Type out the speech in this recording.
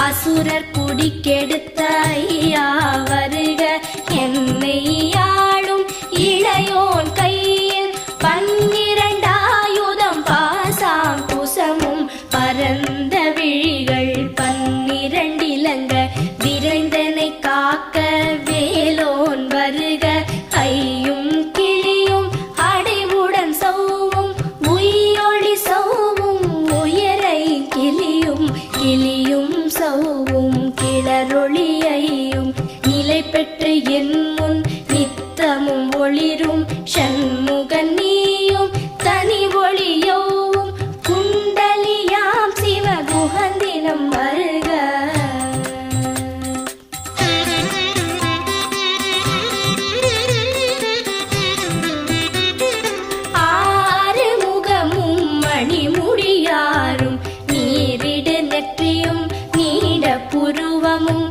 அசுரர் குடிக்கெடுத்த ஐயா வருக, என்னை ஆளும் இளையோன் கையில் 12 ஆயுதம் பாசாம் குசமும் பரந்த விழிகள் 12 இலங்க விரைந்தனை காக்க வேலோன் வருக, ஐயும் கிளியும் அடைவுடன் சௌவும் உயிரொளி சௌவும் உயரை கிளியும் கிளியும் சௌவும் கிளரொளியையும் நிலை பெற்று என் முன் நித்தமும் ஒளிரும் சண்முகன் நீயும் தனி ஒளியோவும் குண்டலியாம் சிவகுகந்தினம் வருக. ஆறு முகமும் மணிமுடியாரும் நீரிடு நெற்றியும் நீட புருவமும்